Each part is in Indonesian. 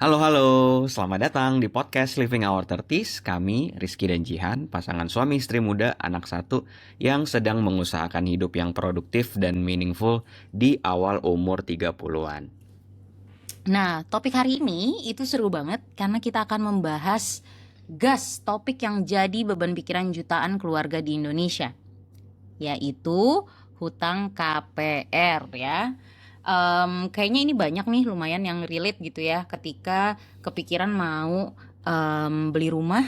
Halo, halo. Selamat datang di podcast Living Our 30s. Kami, Rizky dan Jihan, pasangan suami istri muda, anak satu, yang sedang mengusahakan hidup yang produktif dan meaningful di awal umur 30-an. Nah, topik hari ini itu seru banget karena kita akan membahas topik yang jadi beban pikiran jutaan keluarga di Indonesia, yaitu hutang KPR ya. Kayaknya ini banyak nih lumayan yang relate gitu ya ketika kepikiran mau beli rumah.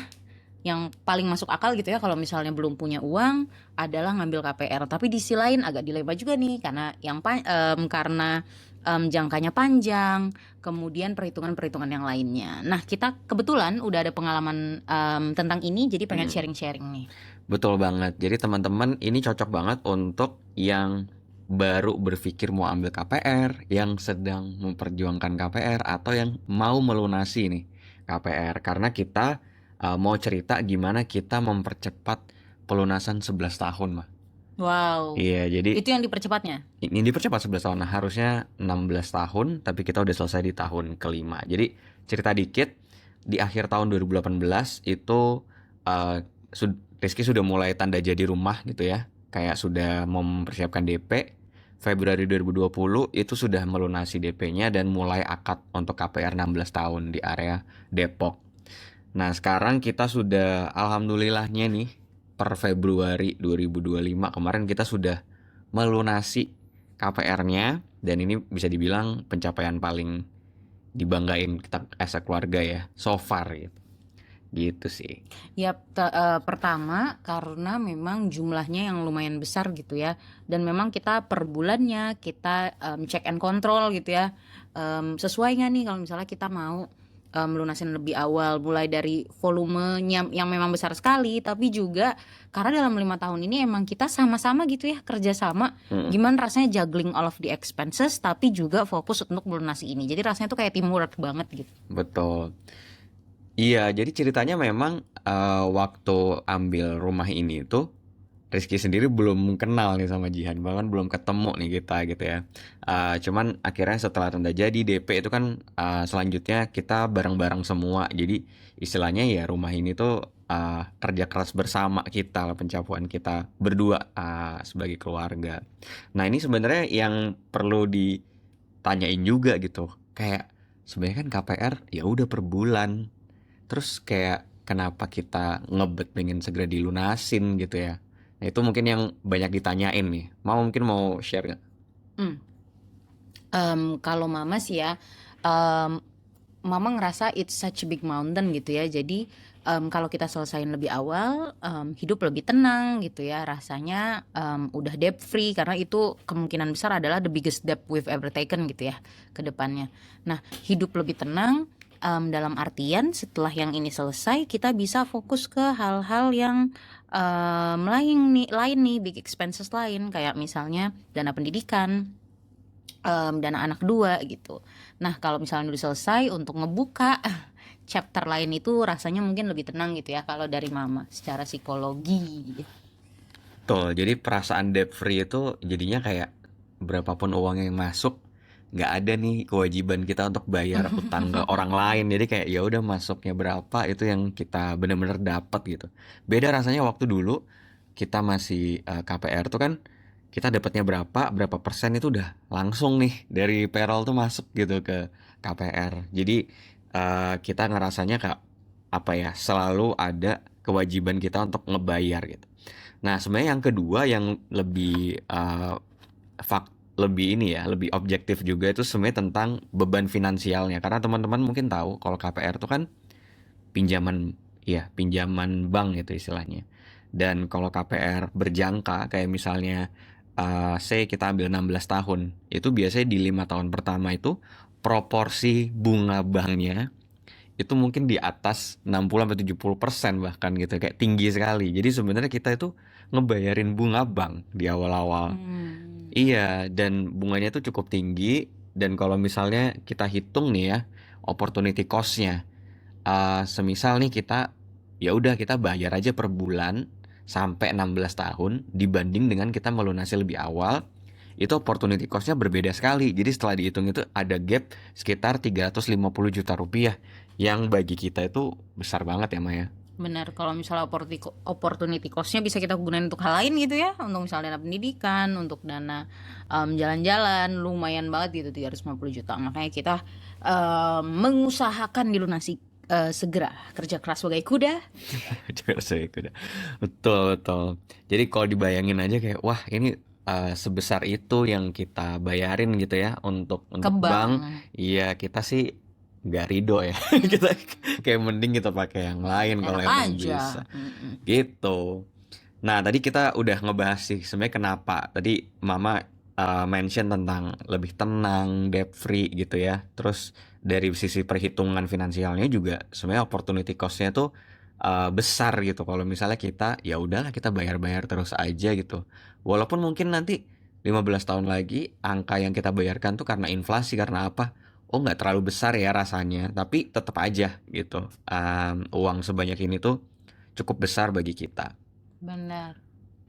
Yang paling masuk akal gitu ya kalau misalnya belum punya uang adalah ngambil KPR. Tapi di sisi lain agak dilema juga nih karena jangkanya panjang, kemudian perhitungan-perhitungan yang lainnya. Nah, kita kebetulan udah ada pengalaman tentang ini, jadi pengen sharing-sharing nih. Betul banget. Jadi teman-teman ini cocok banget untuk yang baru berpikir mau ambil KPR, yang sedang memperjuangkan KPR, atau yang mau melunasi nih KPR. Karena kita mau cerita gimana kita mempercepat pelunasan 11 tahun, mah. Wow, Iya, jadi itu yang dipercepatnya. ini dipercepat 11 tahun. Nah, harusnya 16 tahun, tapi kita udah selesai di tahun kelima. Jadi cerita dikit, di akhir tahun 2018 itu uh, Rizky sudah mulai tanda jadi rumah gitu ya. Kayak sudah mempersiapkan DP. Februari 2020 itu sudah melunasi DP-nya dan mulai akad untuk KPR 16 tahun di area Depok. Nah, sekarang kita sudah alhamdulillahnya nih per Februari 2025 kemarin kita sudah melunasi KPR-nya dan ini bisa dibilang pencapaian paling dibanggain kita as a keluarga ya so far gitu. Gitu sih. Ya, pertama karena memang jumlahnya yang lumayan besar gitu ya, dan memang kita per bulannya kita check and control gitu ya, sesuai nggak nih kalau misalnya kita mau melunasin lebih awal, mulai dari volumenya yang memang besar sekali, tapi juga karena dalam 5 tahun ini emang kita sama-sama gitu ya kerjasama, gimana rasanya juggling all of the expenses, tapi juga fokus untuk melunasi ini. Jadi rasanya tuh kayak teamwork banget gitu. Betul. Iya, jadi ceritanya memang waktu ambil rumah ini tuh Rizky sendiri belum kenal nih sama Jihan, bahkan belum ketemu nih kita gitu ya. Cuman akhirnya setelah tanda jadi DP itu kan selanjutnya kita bareng-bareng semua. Jadi istilahnya ya rumah ini tuh kerja keras bersama kita lah, pencapaian kita berdua sebagai keluarga. Nah ini sebenarnya yang perlu ditanyain juga gitu. Kayak sebenarnya kan KPR ya udah per bulan. Terus kayak kenapa kita ngebet pengen segera dilunasin gitu ya. Nah itu mungkin yang banyak ditanyain nih. Mungkin mau share nggak? Hmm. Kalau mama sih ya, em, mama ngerasa it's such a big mountain gitu ya. Jadi kalau kita selesain lebih awal, hidup lebih tenang gitu ya. Rasanya udah debt free karena itu kemungkinan besar adalah the biggest debt we've ever taken gitu ya ke depannya. Nah, hidup lebih tenang dalam artian setelah yang ini selesai kita bisa fokus ke hal-hal yang lain nih big expenses lain kayak misalnya dana pendidikan, dana anak dua gitu. Nah, kalau misalnya udah selesai untuk ngebuka chapter lain itu rasanya mungkin lebih tenang gitu ya kalau dari mama secara psikologi. Tuh, jadi perasaan debt free itu jadinya kayak berapapun uang yang masuk nggak ada nih kewajiban kita untuk bayar utang ke orang lain. Jadi kayak ya udah masuknya berapa itu yang kita benar-benar dapat gitu. Beda rasanya waktu dulu kita masih KPR tuh kan kita dapatnya berapa persen itu udah langsung nih dari payroll tuh masuk gitu ke KPR. Jadi kita ngerasanya kayak apa ya selalu ada kewajiban kita untuk ngebayar gitu. Nah, sebenarnya yang kedua yang lebih lebih ini ya, lebih objektif juga itu sebenarnya tentang beban finansialnya. Karena teman-teman mungkin tahu kalau KPR itu kan pinjaman ya, pinjaman bank gitu istilahnya. Dan kalau KPR berjangka kayak misalnya say kita ambil 16 tahun, itu biasanya di 5 tahun pertama itu proporsi bunga banknya itu mungkin di atas 60-70% bahkan gitu kayak tinggi sekali. Jadi sebenarnya kita itu ngebayarin bunga bank di awal-awal. Iya, dan bunganya itu cukup tinggi dan kalau misalnya kita hitung nih ya opportunity cost-nya, semisal nih kita ya udah kita bayar aja per bulan sampai 16 tahun dibanding dengan kita melunasi lebih awal, itu opportunity cost-nya berbeda sekali. Jadi setelah dihitung itu ada gap sekitar 350 juta rupiah yang bagi kita itu besar banget ya Maya. Benar, kalau misalnya opportunity cost-nya bisa kita gunain untuk hal lain gitu ya, untuk misalnya dana pendidikan, untuk dana jalan-jalan, lumayan banget gitu 350 juta. Makanya kita mengusahakan dilunasi segera, kerja keras sebagai kuda. Betul betul. Jadi kalau dibayangin aja kayak wah ini sebesar itu yang kita bayarin gitu ya untuk Ke bank. bank. Iya kita sih nggak ridho ya. Kita kayak mending kita pakai yang lain kalau Enak emang aja. bisa gitu. Nah tadi kita udah ngebahas sih sebenarnya kenapa. Tadi Mama mention tentang lebih tenang, debt free gitu ya. Terus dari sisi perhitungan finansialnya juga sebenarnya opportunity cost-nya tuh besar gitu. Kalau misalnya kita ya udahlah kita bayar-bayar terus aja gitu. Walaupun mungkin nanti 15 tahun lagi angka yang kita bayarkan tuh karena inflasi karena apa? Oh nggak terlalu besar ya rasanya, tapi tetap aja gitu. Uang sebanyak ini tuh cukup besar bagi kita. Benar.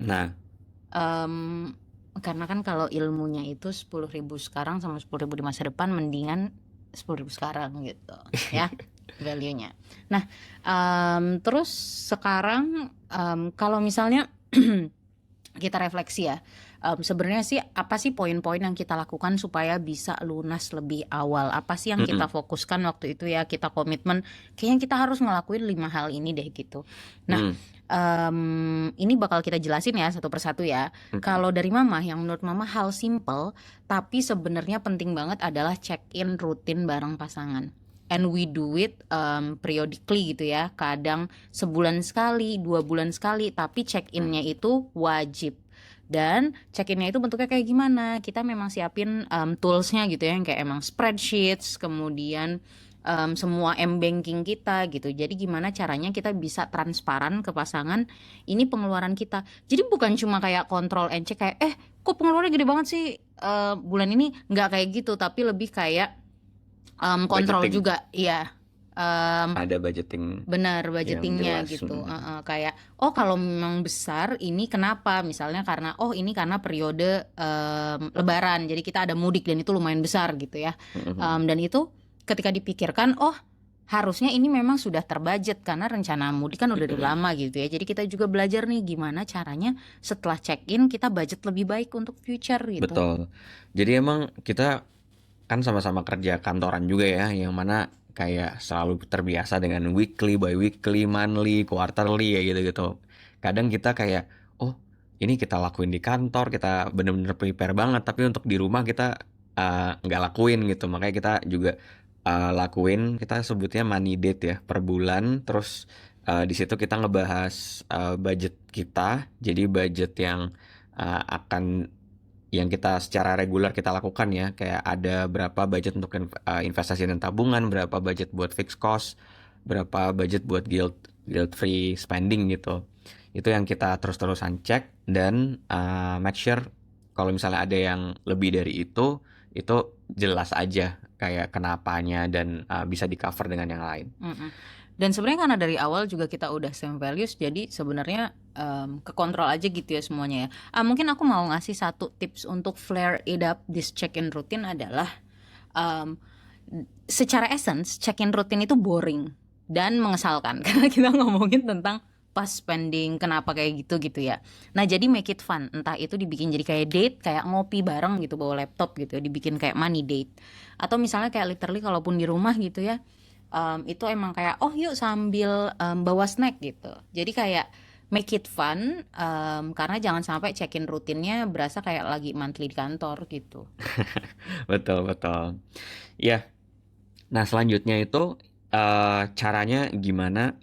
Nah, Karena kan kalau ilmunya itu 10.000 sekarang sama 10.000 di masa depan, mendingan 10.000 sekarang gitu ya value-nya. Nah, terus sekarang kalau misalnya kita refleksi ya, sebenarnya sih apa sih poin-poin yang kita lakukan supaya bisa lunas lebih awal? Apa sih yang kita fokuskan waktu itu ya, kita komitmen kayaknya kita harus ngelakuin 5 hal ini deh gitu. Nah, ini bakal kita jelasin ya satu persatu ya. Kalau dari Mama, yang menurut Mama hal simple tapi sebenarnya penting banget adalah check-in rutin bareng pasangan. And we do it periodically gitu ya. Kadang sebulan sekali, 2 bulan sekali, tapi check-innya itu wajib. Dan check-innya itu bentuknya kayak gimana? Kita memang siapin toolsnya gitu ya, yang kayak emang spreadsheets, kemudian semua m-banking kita gitu. Jadi gimana caranya kita bisa transparan ke pasangan ini pengeluaran kita. Jadi bukan cuma kayak control and check kayak kok pengeluarannya gede banget sih bulan ini, nggak kayak gitu, tapi lebih kayak kontrol budgeting. juga, iya. Ada budgeting Benar, yang budgetingnya jelas. gitu. Kayak kalau memang besar ini kenapa? Misalnya karena ini karena periode Lebaran, jadi kita ada mudik dan itu lumayan besar gitu ya. Dan itu ketika dipikirkan, harusnya ini memang sudah terbudget karena rencana mudik kan udah dari lama gitu ya. Jadi kita juga belajar nih gimana caranya setelah check-in kita budget lebih baik untuk future gitu. Betul. Jadi emang kita kan sama-sama kerja kantoran juga ya, yang mana kayak selalu terbiasa dengan weekly, bi-weekly, monthly, quarterly ya gitu-gitu. Kadang kita kayak, oh ini kita lakuin di kantor, kita bener-bener prepare banget, tapi untuk di rumah kita nggak lakuin gitu. Makanya kita juga lakuin, kita sebutnya money date ya, per bulan. Terus di situ kita ngebahas budget kita, jadi budget yang akan yang kita secara reguler kita lakukan ya, kayak ada berapa budget untuk investasi dan tabungan, berapa budget buat fixed cost, berapa budget buat guilt free spending gitu. Itu yang kita terus-terusan cek dan make sure kalau misalnya ada yang lebih dari itu jelas aja kayak kenapanya dan bisa di cover dengan yang lain. Dan sebenarnya karena dari awal juga kita udah same values, jadi sebenarnya kekontrol aja gitu ya semuanya ya. Mungkin aku mau ngasih satu tips untuk flare it up this check-in routine adalah secara essence check-in rutin itu boring dan mengesalkan karena kita ngomongin tentang pas spending, kenapa kayak gitu ya. Nah jadi make it fun, entah itu dibikin jadi kayak date, kayak ngopi bareng gitu bawa laptop gitu, dibikin kayak money date, atau misalnya kayak literally kalaupun di rumah gitu ya, itu emang kayak yuk sambil bawa snack gitu. Jadi kayak make it fun, karena jangan sampai check-in rutinnya berasa kayak lagi monthly di kantor gitu. Betul ya. Nah selanjutnya itu caranya gimana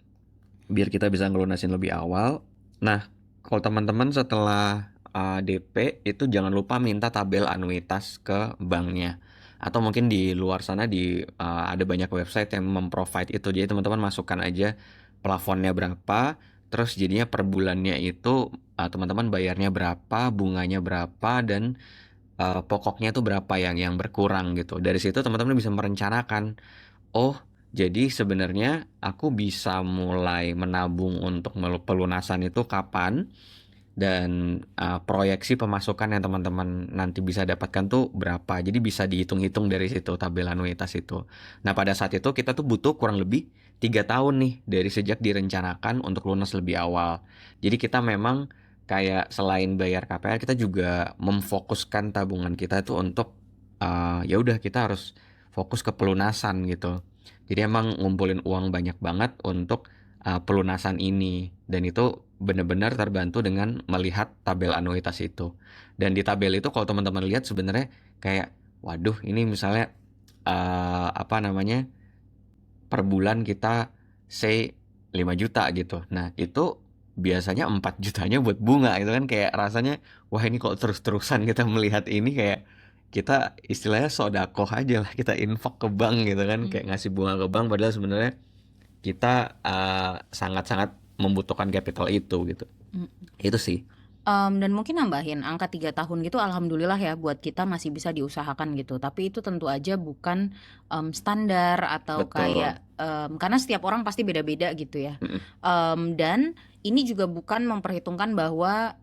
biar kita bisa ngelunasin lebih awal. Nah kalau teman-teman setelah DP itu jangan lupa minta tabel anuitas ke banknya. Atau mungkin di luar sana ada banyak website yang memprovide itu. Jadi teman-teman masukkan aja plafonnya berapa, terus jadinya per bulannya itu teman-teman bayarnya berapa, bunganya berapa, dan pokoknya itu berapa yang berkurang gitu. Dari situ teman-teman bisa merencanakan, jadi sebenarnya aku bisa mulai menabung untuk pelunasan itu kapan, dan proyeksi pemasukan yang teman-teman nanti bisa dapatkan tuh berapa. Jadi bisa dihitung-hitung dari situ tabel anuitas itu. Nah, pada saat itu kita tuh butuh kurang lebih 3 tahun nih dari sejak direncanakan untuk lunas lebih awal. Jadi kita memang kayak selain bayar KPR, kita juga memfokuskan tabungan kita tuh untuk ya udah kita harus fokus ke pelunasan gitu. Jadi emang ngumpulin uang banyak banget untuk pelunasan ini, dan itu benar-benar terbantu dengan melihat tabel anuitas itu. Dan di tabel itu kalau teman-teman lihat sebenarnya kayak waduh ini misalnya apa namanya per bulan kita say 5 juta gitu. Nah, itu biasanya 4 jutanya buat bunga itu kan, kayak rasanya wah ini kok terus-terusan kita melihat ini kayak kita istilahnya sodakoh aja lah, kita infak ke bank gitu kan, kayak ngasih bunga ke bank padahal sebenarnya kita sangat-sangat membutuhkan capital itu gitu. Itu sih. Dan mungkin nambahin angka 3 tahun gitu alhamdulillah ya buat kita masih bisa diusahakan gitu. Tapi itu tentu aja bukan standar atau Betul. kayak karena setiap orang pasti beda-beda gitu ya. Mm-mm. Dan ini juga bukan memperhitungkan bahwa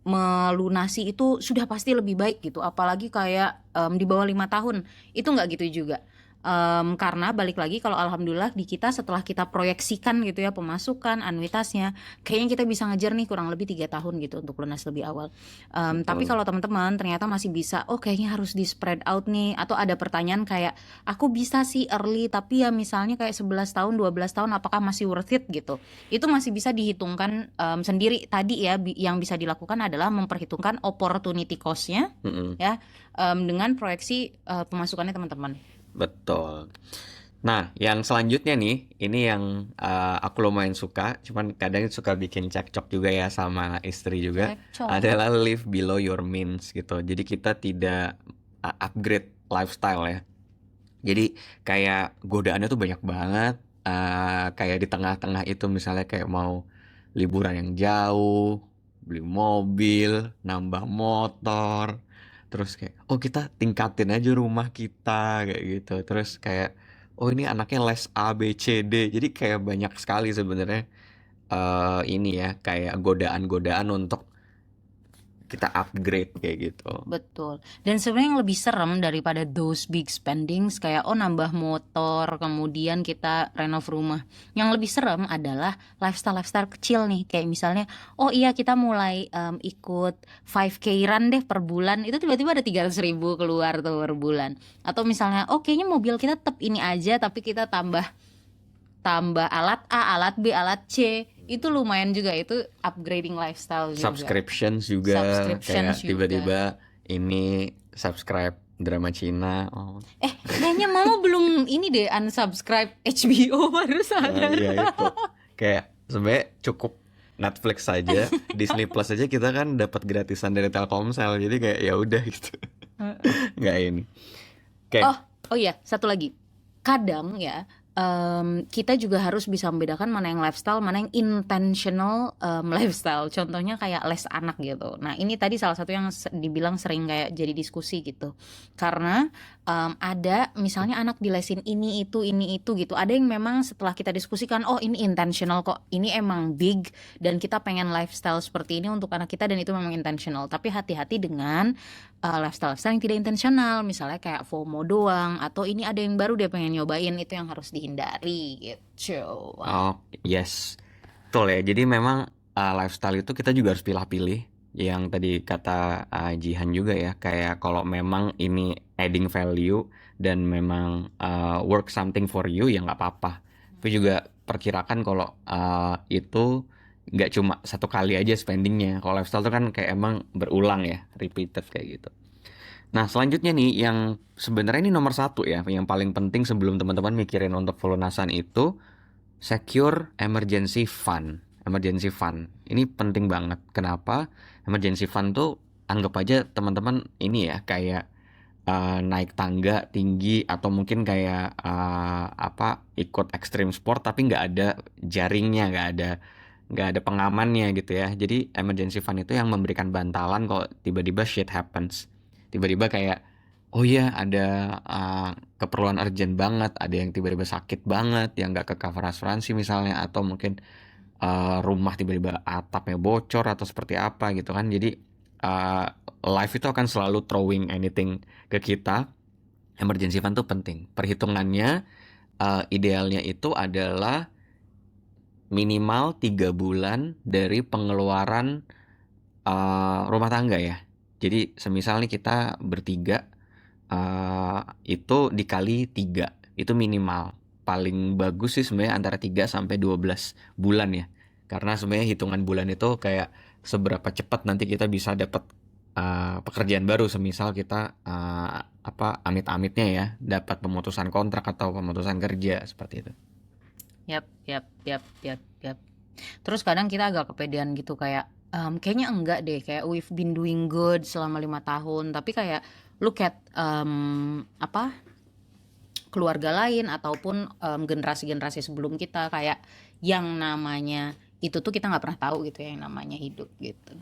melunasi itu sudah pasti lebih baik gitu. Apalagi kayak di bawah 5 tahun itu nggak gitu juga. Karena balik lagi kalau alhamdulillah di kita setelah kita proyeksikan gitu ya pemasukan anuitasnya, kayaknya kita bisa ngejar nih kurang lebih 3 tahun gitu untuk lunas lebih awal. Tapi Betul. kalau teman-teman ternyata masih bisa, oh kayaknya harus di spread out nih, atau ada pertanyaan kayak aku bisa sih early tapi ya misalnya kayak 11 tahun 12 tahun apakah masih worth it gitu. Itu masih bisa dihitungkan sendiri tadi ya. Yang bisa dilakukan adalah memperhitungkan opportunity cost-nya Mm-mm. ya, dengan proyeksi pemasukannya teman-teman. Betul. Nah, yang selanjutnya nih, ini yang aku lumayan suka, cuman kadang suka bikin cekcok juga ya sama istri juga, Cocok. adalah live below your means gitu. Jadi kita tidak upgrade lifestyle ya. Jadi kayak godaannya tuh banyak banget, kayak di tengah-tengah itu misalnya kayak mau liburan yang jauh, beli mobil, nambah motor, terus kayak oh kita tingkatin aja rumah kita kayak gitu. Terus kayak oh ini anaknya les A B C D. Jadi kayak banyak sekali sebenarnya ini ya kayak godaan-godaan untuk kita upgrade kayak gitu. Betul. Dan sebenarnya yang lebih serem daripada those big spendings kayak oh nambah motor, kemudian kita renov rumah. Yang lebih serem adalah lifestyle kecil nih. Kayak misalnya, oh iya kita mulai ikut 5K run deh per bulan. Itu tiba-tiba ada 300.000 keluar tuh per bulan. Atau misalnya, oh kayaknya mobil kita tetap ini aja tapi kita tambah alat A, alat B, alat C. Itu lumayan juga, itu upgrading lifestyle juga. Subscriptions juga Subscriptions kayak juga. tiba-tiba ini subscribe drama Cina. Oh. Kayaknya mama belum ini deh unsubscribe HBO baru sadar. Iya itu. Kayak sebenarnya cukup Netflix saja, Disney Plus aja kita kan dapat gratisan dari Telkomsel. Jadi kayak ya udah gitu. Nggak ini. Oke. Oh iya, satu lagi. Kadang ya kita juga harus bisa membedakan mana yang lifestyle, mana yang intentional lifestyle. Contohnya kayak les anak gitu. Nah ini tadi salah satu yang dibilang sering kayak jadi diskusi gitu. Karena ada misalnya anak dilesin ini itu gitu. Ada yang memang setelah kita diskusikan, oh ini intentional kok, ini emang big dan kita pengen lifestyle seperti ini untuk anak kita dan itu memang intentional. Tapi hati-hati dengan lifestyle yang tidak intensional, misalnya kayak FOMO doang atau ini ada yang baru dia pengen nyobain, itu yang harus dihindari gitu. Oh yes, betul ya. Jadi memang lifestyle itu kita juga harus pilih-pilih. Yang tadi kata Jihan juga ya, kayak kalau memang ini adding value dan memang work something for you ya nggak apa-apa. Tapi juga perkirakan kalau itu nggak cuma satu kali aja spendingnya. Kalau lifestyle itu kan kayak emang berulang ya, repeated kayak gitu. Nah selanjutnya nih yang sebenarnya ini nomor 1 ya, yang paling penting sebelum teman-teman mikirin untuk pelunasan itu secure emergency fund. Emergency fund ini penting banget. Kenapa? Emergency fund tuh anggap aja teman-teman ini ya kayak naik tangga tinggi atau mungkin kayak ikut extreme sport tapi nggak ada jaringnya, nggak ada pengamannya gitu ya. Jadi emergency fund itu yang memberikan bantalan kalau tiba-tiba shit happens. Tiba-tiba kayak oh iya ada keperluan urgent banget, ada yang tiba-tiba sakit banget yang nggak ke cover asuransi misalnya, atau mungkin rumah tiba-tiba atapnya bocor atau seperti apa gitu kan. Jadi life itu akan selalu throwing anything ke kita. Emergency fund tuh penting. Perhitungannya idealnya itu adalah minimal 3 bulan dari pengeluaran rumah tangga ya. Jadi semisal nih kita bertiga, itu dikali 3 itu minimal. Paling bagus sih sebenarnya antara 3 sampai 12 bulan ya. Karena sebenarnya hitungan bulan itu kayak seberapa cepat nanti kita bisa dapat pekerjaan baru. Semisal kita amit-amitnya ya dapat pemutusan kontrak atau pemutusan kerja seperti itu. Yap. Terus kadang kita agak kepedean gitu kayak kayaknya enggak deh, kayak we've been doing good selama 5 tahun, tapi kayak look at keluarga lain ataupun generasi-generasi sebelum kita, kayak yang namanya itu tuh kita nggak pernah tahu gitu ya, yang namanya hidup gitu.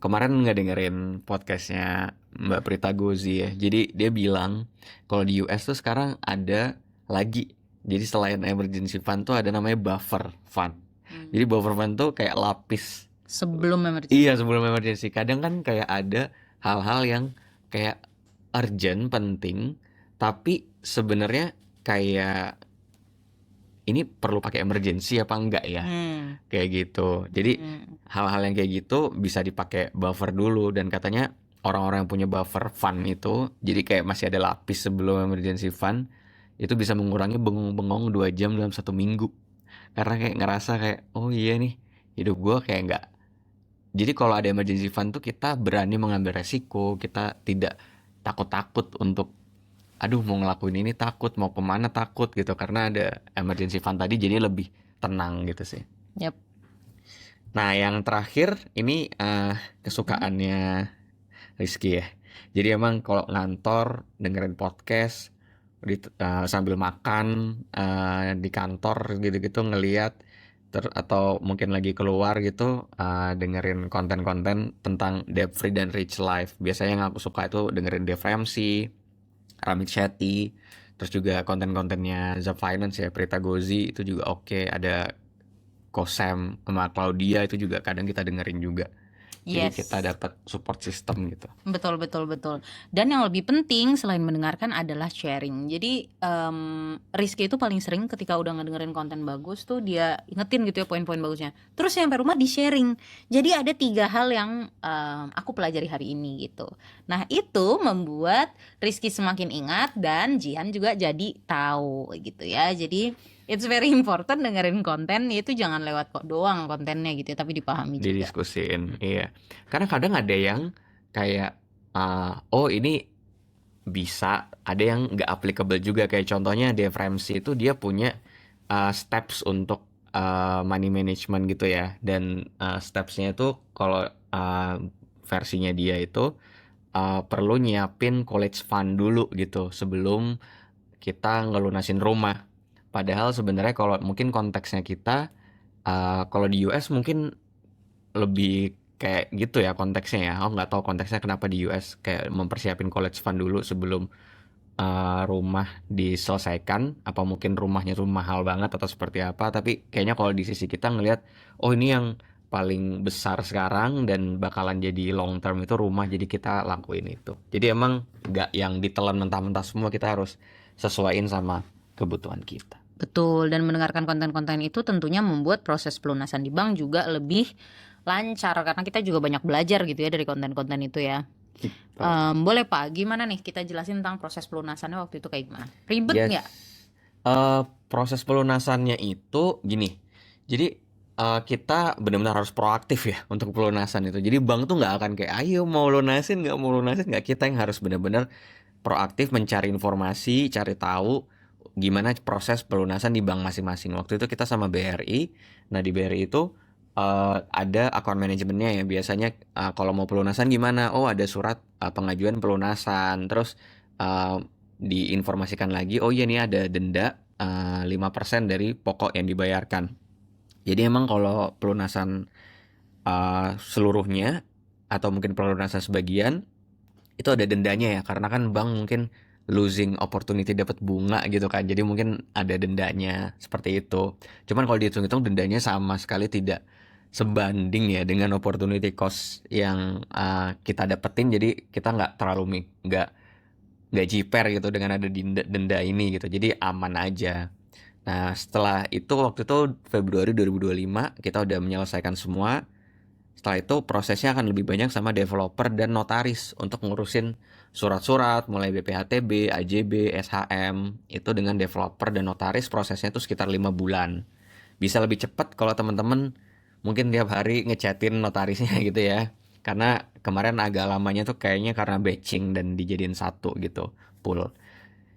Kemarin nggak dengerin podcastnya Mbak Prita Gozi ya. Jadi dia bilang kalau di US tuh sekarang ada lagi. Jadi selain emergency fund tuh ada namanya buffer fund. Jadi buffer fund tuh kayak lapis. Sebelum emergency. Iya, sebelum emergency. Kadang kan kayak ada hal-hal yang kayak urgent, penting, tapi sebenarnya kayak ini perlu pakai emergency apa enggak ya? Kayak gitu. Jadi hal-hal yang kayak gitu bisa dipakai buffer dulu, dan katanya orang-orang yang punya buffer fund itu jadi kayak masih ada lapis sebelum emergency fund, itu bisa mengurangi bengong-bengong 2 jam dalam 1 minggu. Karena kayak ngerasa kayak oh iya nih hidup gue kayak enggak. Jadi kalau ada emergency fund tuh kita berani mengambil resiko, kita tidak takut-takut untuk aduh mau ngelakuin ini takut, mau kemana takut gitu, karena ada emergency fund tadi jadi lebih tenang gitu sih. Yap. Nah yang terakhir ini kesukaannya Rizky ya. Jadi emang kalau ngantor dengerin podcast sambil makan di kantor gitu-gitu ngelihat atau mungkin lagi keluar gitu dengerin konten-konten tentang debt free dan rich life. Biasanya yang aku suka itu dengerin Dave Ramsey, Ramit Sethi, terus juga konten-kontennya The Finance ya, Prita Gozi itu juga oke. Ada Kosem sama Claudia itu juga kadang kita dengerin juga. Jadi kita dapat support system gitu. Betul. Dan yang lebih penting selain mendengarkan adalah sharing. Jadi Rizky itu paling sering ketika udah ngedengerin konten bagus tuh dia ingetin gitu ya poin-poin bagusnya. Terus sampai rumah di sharing. Jadi ada 3 hal yang aku pelajari hari ini gitu. Nah itu membuat Rizky semakin ingat dan Jihan juga jadi tahu gitu ya. Jadi it's very important dengerin konten itu jangan lewat kok doang kontennya gitu ya, tapi dipahami juga. Didiskusin, iya. Karena kadang ada yang kayak oh ini bisa, ada yang nggak applicable juga. Kayak contohnya Dave Ramsey itu dia punya steps untuk money management gitu ya. Dan stepsnya itu kalau versinya dia itu perlu nyiapin college fund dulu gitu sebelum kita ngelunasin rumah. Padahal sebenarnya kalau mungkin konteksnya kita kalau di US mungkin lebih kayak gitu ya konteksnya ya. Aku nggak tahu konteksnya kenapa di US kayak mempersiapin college fund dulu sebelum rumah diselesaikan. Apa mungkin rumahnya tuh mahal banget atau seperti apa. Tapi kayaknya kalau di sisi kita ngelihat oh ini yang paling besar sekarang dan bakalan jadi long term itu rumah, jadi kita lakuin itu. Jadi emang nggak yang ditelan mentah-mentah semua, kita harus sesuaiin sama kebutuhan kita. Betul, dan mendengarkan konten-konten itu tentunya membuat proses pelunasan di bank juga lebih lancar karena kita juga banyak belajar gitu ya dari konten-konten itu ya. Boleh Pak, gimana nih kita jelasin tentang proses pelunasannya waktu itu kayak gimana? Ribet nggak? Proses pelunasannya itu gini, jadi kita benar-benar harus proaktif ya untuk pelunasan itu. Jadi bank tuh nggak akan kayak ayo mau lunasin nggak, kita yang harus benar-benar proaktif mencari informasi, cari tahu gimana proses pelunasan di bank masing-masing. Waktu itu kita sama BRI. Nah di BRI itu ada account manajemennya ya. Biasanya kalau mau pelunasan gimana? Oh ada surat pengajuan pelunasan. Terus diinformasikan lagi, oh iya nih ada denda 5% dari pokok yang dibayarkan. Jadi emang kalau pelunasan seluruhnya atau mungkin pelunasan sebagian itu ada dendanya ya, karena kan bank mungkin losing opportunity dapat bunga gitu kan. Jadi mungkin ada dendanya seperti itu. Cuman kalau dihitung-hitung dendanya sama sekali tidak sebanding ya dengan opportunity cost yang kita dapetin. Jadi kita nggak jiper gitu dengan ada denda ini gitu. Jadi aman aja. Nah, setelah itu waktu itu Februari 2025 kita udah menyelesaikan semua. Setelah itu prosesnya akan lebih banyak sama developer dan notaris untuk ngurusin surat-surat mulai BPHTB, AJB, SHM. Itu dengan developer dan notaris prosesnya itu sekitar 5 bulan. Bisa lebih cepat kalau teman-teman mungkin tiap hari ngechatin notarisnya gitu ya. Karena kemarin agak lamanya tuh kayaknya karena batching dan dijadiin satu gitu, pool.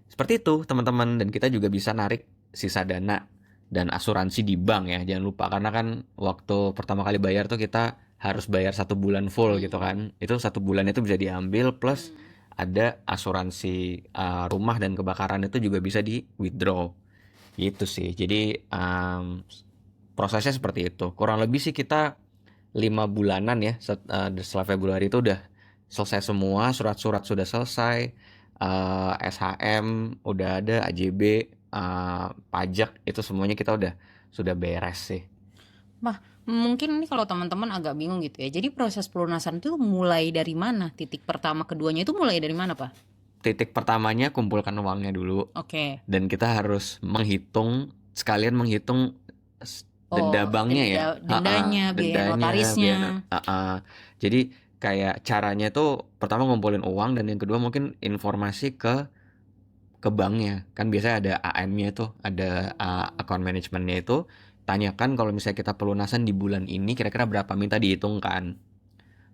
Seperti itu teman-teman, dan kita juga bisa narik sisa dana dan asuransi di bank ya, jangan lupa, karena kan waktu pertama kali bayar tuh kita harus bayar 1 bulan full gitu kan, itu 1 bulan itu bisa diambil plus ada asuransi rumah dan kebakaran itu juga bisa di withdraw gitu sih. Jadi prosesnya seperti itu kurang lebih sih. Kita 5 bulanan ya setelah Februari itu udah selesai semua, surat-surat sudah selesai, SHM udah ada, AJB, pajak itu semuanya kita sudah beres sih. Mungkin ini kalau teman-teman agak bingung gitu ya. Jadi proses pelunasan itu mulai dari mana? Titik pertama keduanya itu mulai dari mana, Pak? Titik pertamanya kumpulkan uangnya dulu, Oke. dan kita harus sekalian menghitung denda Oh, banknya ya, dendanya, biaya notarisnya. jadi kayak caranya tuh pertama ngumpulin uang, dan yang kedua mungkin informasi ke banknya. Kan biasanya ada AM-nya tuh, ada account manajemennya itu, tanyakan kalau misalnya kita pelunasan di bulan ini kira-kira berapa, minta dihitungkan.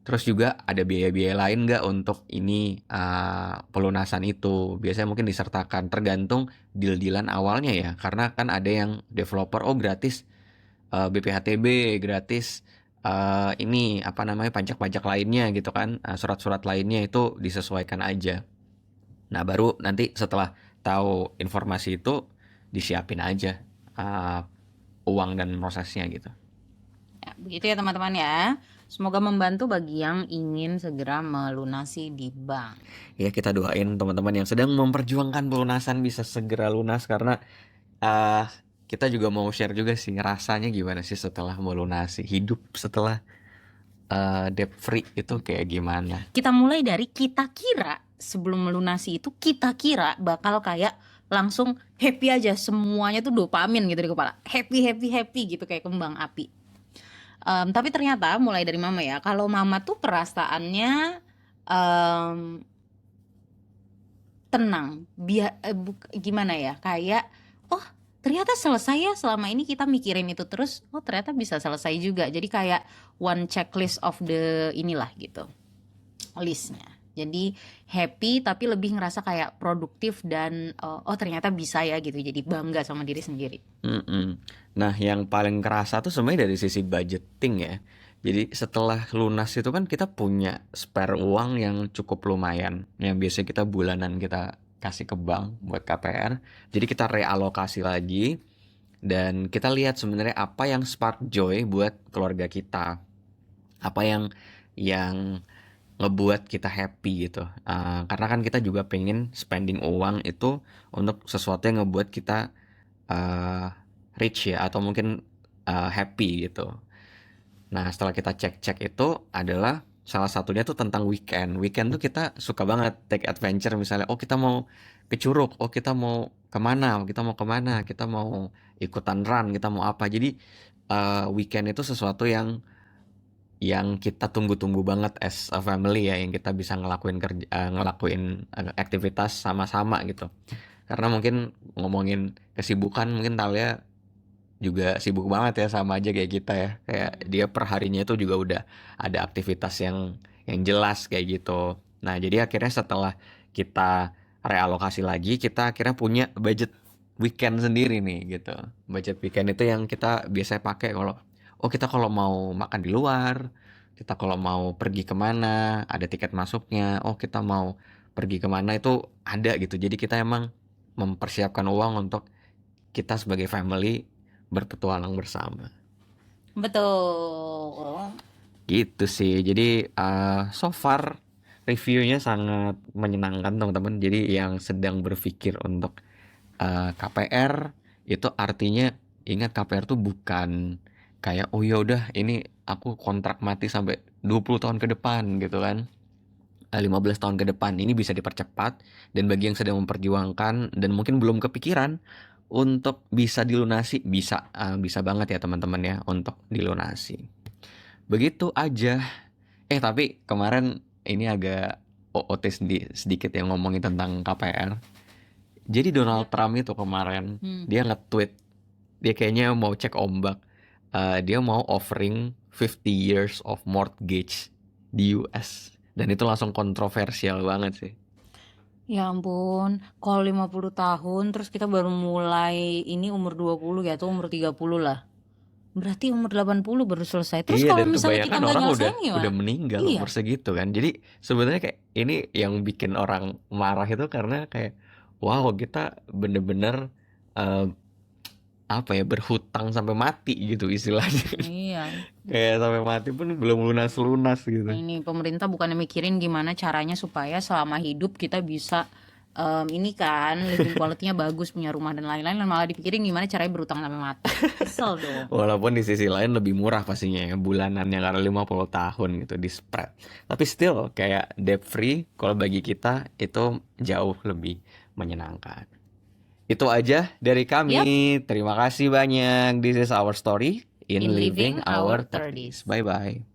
Terus juga ada biaya-biaya lain nggak untuk ini pelunasan itu. Biasanya mungkin disertakan, tergantung deal-dealan awalnya ya. Karena kan ada yang developer gratis BPHTB, gratis ini apa namanya, pajak-pajak lainnya gitu kan, surat-surat lainnya itu disesuaikan aja. Nah, baru nanti setelah tahu informasi itu disiapin aja uang dan prosesnya gitu. Ya, begitu ya teman-teman ya. Semoga membantu bagi yang ingin segera melunasi di bank. Ya, kita doain teman-teman yang sedang memperjuangkan pelunasan bisa segera lunas, karena kita juga mau share juga sih rasanya gimana sih setelah melunasi, hidup setelah debt free itu kayak gimana. Kita mulai dari kita kira sebelum melunasi itu kita kira bakal kayak langsung happy aja, semuanya tuh dopamin gitu di kepala, happy happy happy gitu kayak kembang api. Tapi ternyata mulai dari mama ya, kalau mama tuh perasaannya tenang, gimana ya, kayak oh ternyata selesai ya, selama ini kita mikirin itu terus, oh ternyata bisa selesai juga. Jadi kayak one checklist of the inilah gitu listnya. Jadi happy tapi lebih ngerasa kayak produktif dan oh ternyata bisa ya gitu, jadi bangga sama diri sendiri. Nah, yang paling kerasa tuh sebenarnya dari sisi budgeting ya. Jadi setelah lunas itu kan kita punya spare uang yang cukup lumayan, yang biasanya kita bulanan kita kasih ke bank buat KPR. Jadi kita realokasi lagi, dan kita lihat sebenarnya apa yang spark joy buat keluarga kita, apa yang ngebuat kita happy gitu. Karena kan kita juga pengen spending uang itu untuk sesuatu yang ngebuat kita rich ya, atau mungkin happy gitu. Nah, setelah kita cek-cek itu adalah salah satunya tuh tentang weekend. Weekend tuh kita suka banget take adventure, misalnya, oh kita mau ke Curug, oh kita mau kemana, kita mau ikutan run, kita mau apa. Jadi weekend itu sesuatu yang kita tunggu-tunggu banget as a family ya, yang kita bisa ngelakuin aktivitas sama-sama gitu. Karena mungkin ngomongin kesibukan, mungkin Talia juga sibuk banget ya, sama aja kayak kita ya. Kayak dia per harinya itu juga udah ada aktivitas yang jelas kayak gitu. Nah, jadi akhirnya setelah kita realokasi lagi, kita akhirnya punya budget weekend sendiri nih gitu. Budget weekend itu yang kita biasanya pakai kita kalau mau makan di luar, kita kalau mau pergi kemana, ada tiket masuknya, kita mau pergi kemana itu ada gitu. Jadi kita emang mempersiapkan uang untuk kita sebagai family berpetualang bersama. Betul. Gitu sih. Jadi so far reviewnya sangat menyenangkan teman-teman. Jadi yang sedang berpikir untuk KPR itu artinya ingat KPR tuh bukan kayak oh ya udah ini aku kontrak mati sampai 20 tahun ke depan gitu kan. 15 tahun ke depan ini bisa dipercepat, dan bagi yang sedang memperjuangkan dan mungkin belum kepikiran untuk bisa dilunasi, bisa banget ya teman-teman ya untuk dilunasi. Begitu aja. Tapi kemarin ini agak OOT sedikit yang ngomongin tentang KPR. Jadi Donald Trump itu kemarin dia nge-tweet, dia kayaknya mau cek ombak. Dia mau offering 50 years of mortgage di US. Dan itu langsung kontroversial banget sih. Ya ampun, kalau 50 tahun terus kita baru mulai ini umur 20 ya, atau umur 30 lah. Berarti umur 80 baru selesai. Terus Iya, kalau dan misalnya kita kebanyakan nggak orang nyelesain udah gimana? meninggal Iya. umur segitu kan. Jadi sebenarnya kayak ini yang bikin orang marah itu karena kayak wow, kita bener-bener berhutang sampai mati gitu istilahnya. Iya. Kayak sampai mati pun belum lunas-lunas gitu. Ini pemerintah bukannya mikirin gimana caranya supaya selama hidup kita bisa ini kan living quality-nya bagus, punya rumah dan lain-lain, malah dipikirin gimana caranya berutang sampai mati. Kesel dong. Walaupun di sisi lain lebih murah pastinya ya bulanannya karena 50 tahun gitu di spread. Tapi still kayak debt free kalau bagi kita itu jauh lebih menyenangkan. Itu aja dari kami. Terima kasih banyak. This is our story in living our 30s. Bye bye.